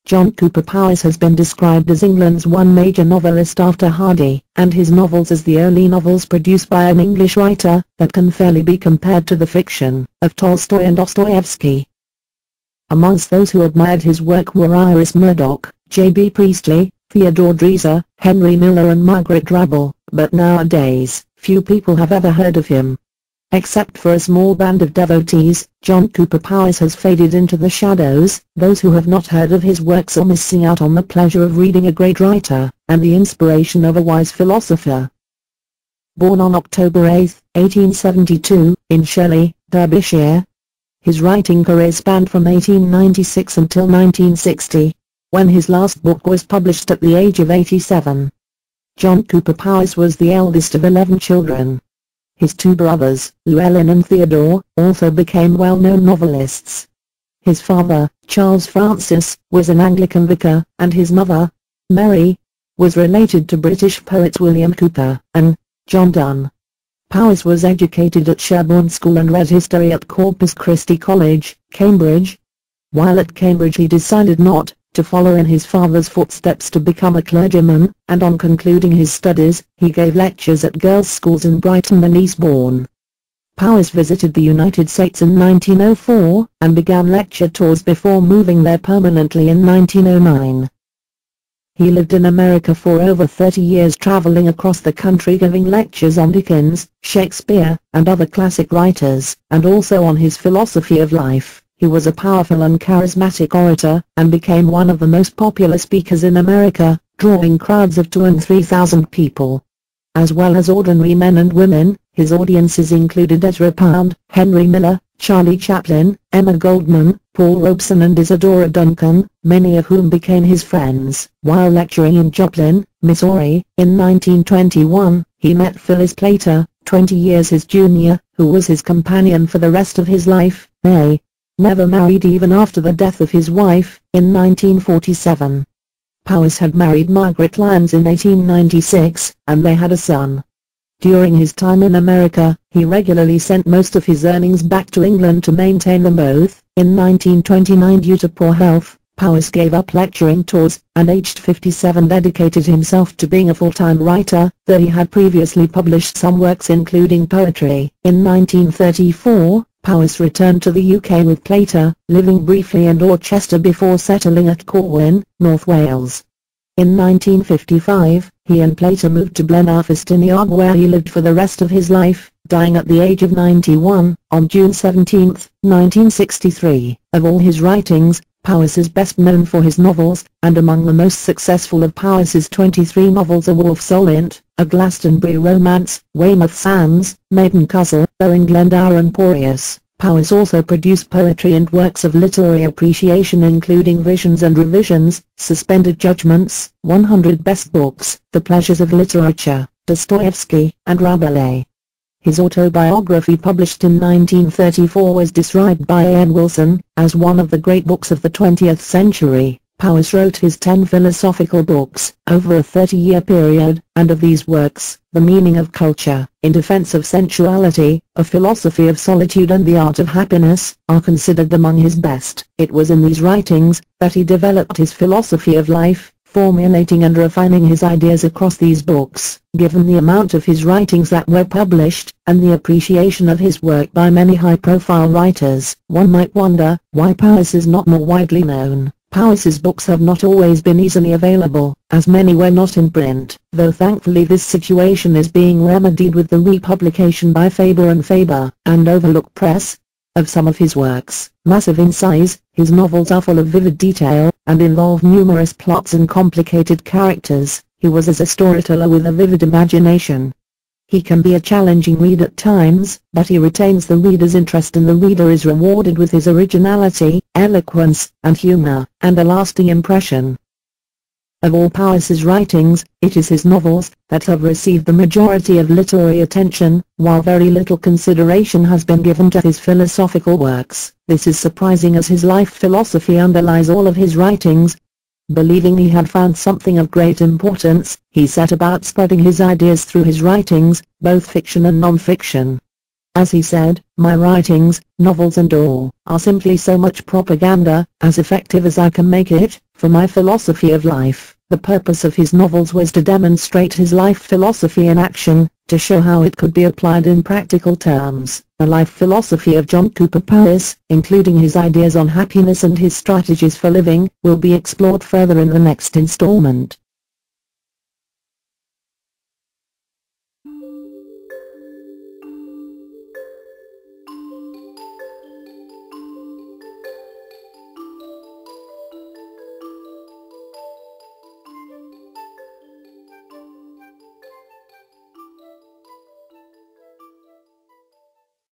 John Cowper Powys has been described as England's one major novelist after Hardy, and his novels as the only novels produced by an English writer that can fairly be compared to the fiction of Tolstoy and Dostoevsky. Amongst those who admired his work were Iris Murdoch, J.B. Priestley, Theodore Dreiser, Henry Miller and Margaret Drabble, but nowadays, few people have ever heard of him. Except for a small band of devotees, John Cowper Powys has faded into the shadows. Those who have not heard of his works are missing out on the pleasure of reading a great writer, and the inspiration of a wise philosopher. Born on October 8, 1872, in Shelley, Derbyshire, his writing career spanned from 1896 until 1960, when his last book was published at the age of 87. John Cowper Powys was the eldest of 11 children. His two brothers, Llewellyn and Theodore, also became well-known novelists. His father, Charles Francis, was an Anglican vicar, and his mother, Mary, was related to British poets William Cowper and John Donne. Powys was educated at Sherborne School and read history at Corpus Christi College, Cambridge. While at Cambridge he decided not to follow in his father's footsteps to become a clergyman, and on concluding his studies, he gave lectures at girls' schools in Brighton and Eastbourne. Powys visited the United States in 1904, and began lecture tours before moving there permanently in 1909. He lived in America for over 30 years, traveling across the country giving lectures on Dickens, Shakespeare, and other classic writers, and also on his philosophy of life. He was a powerful and charismatic orator, and became one of the most popular speakers in America, drawing crowds of 2,000 and 3,000 people. As well as ordinary men and women, his audiences included Ezra Pound, Henry Miller, Charlie Chaplin, Emma Goldman, Paul Robeson and Isadora Duncan, many of whom became his friends. While lecturing in Joplin, Missouri, in 1921, he met Phyllis Plater, 20 years his junior, who was his companion for the rest of his life. They never married even after the death of his wife, in 1947. Powys had married Margaret Lyons in 1896, and they had a son. During his time in America, he regularly sent most of his earnings back to England to maintain them both. In 1929, due to poor health, Powys gave up lecturing tours, and aged 57 dedicated himself to being a full-time writer, though he had previously published some works including poetry. In 1934, Powys returned to the UK with Plater, living briefly in Dorchester before settling at Corwin, North Wales. In 1955, he and Plater moved to Blennerfestiniog, where he lived for the rest of his life, dying at the age of 91, on June 17, 1963. Of all his writings, Powys is best known for his novels, and among the most successful of Powys's 23 novels are Wolf Solent, A Glastonbury Romance, Weymouth Sands, Maiden Castle, Owen Glendower and Boreas. Powys also produced poetry and works of literary appreciation including Visions and Revisions, Suspended Judgments, 100 Best Books, The Pleasures of Literature, Dostoevsky, and Rabelais. His autobiography published in 1934 was described by A.N. Wilson as one of the great books of the 20th century. Powys wrote his 10 philosophical books over a 30-year period, and of these works, The Meaning of Culture, In Defense of Sensuality, A Philosophy of Solitude and The Art of Happiness, are considered among his best. It was in these writings that he developed his philosophy of life, formulating and refining his ideas across these books. Given the amount of his writings that were published, and the appreciation of his work by many high-profile writers, one might wonder why Powys is not more widely known. Powys's books have not always been easily available, as many were not in print, though thankfully this situation is being remedied with the republication by Faber and Faber, and Overlook Press, of some of his works. Massive in size, his novels are full of vivid detail, and involve numerous plots and complicated characters. He was as a storyteller with a vivid imagination. He can be a challenging read at times, but he retains the reader's interest, and the reader is rewarded with his originality, eloquence, and humor, and a lasting impression. Of all Powys's writings, it is his novels that have received the majority of literary attention, while very little consideration has been given to his philosophical works. This is surprising, as his life philosophy underlies all of his writings. Believing he had found something of great importance, he set about spreading his ideas through his writings, both fiction and non-fiction. As he said, "My writings, novels and all, are simply so much propaganda, as effective as I can make it, for my philosophy of life." The purpose of his novels was to demonstrate his life philosophy in action, to show how it could be applied in practical terms. The life philosophy of John Cowper Powys, including his ideas on happiness and his strategies for living, will be explored further in the next installment.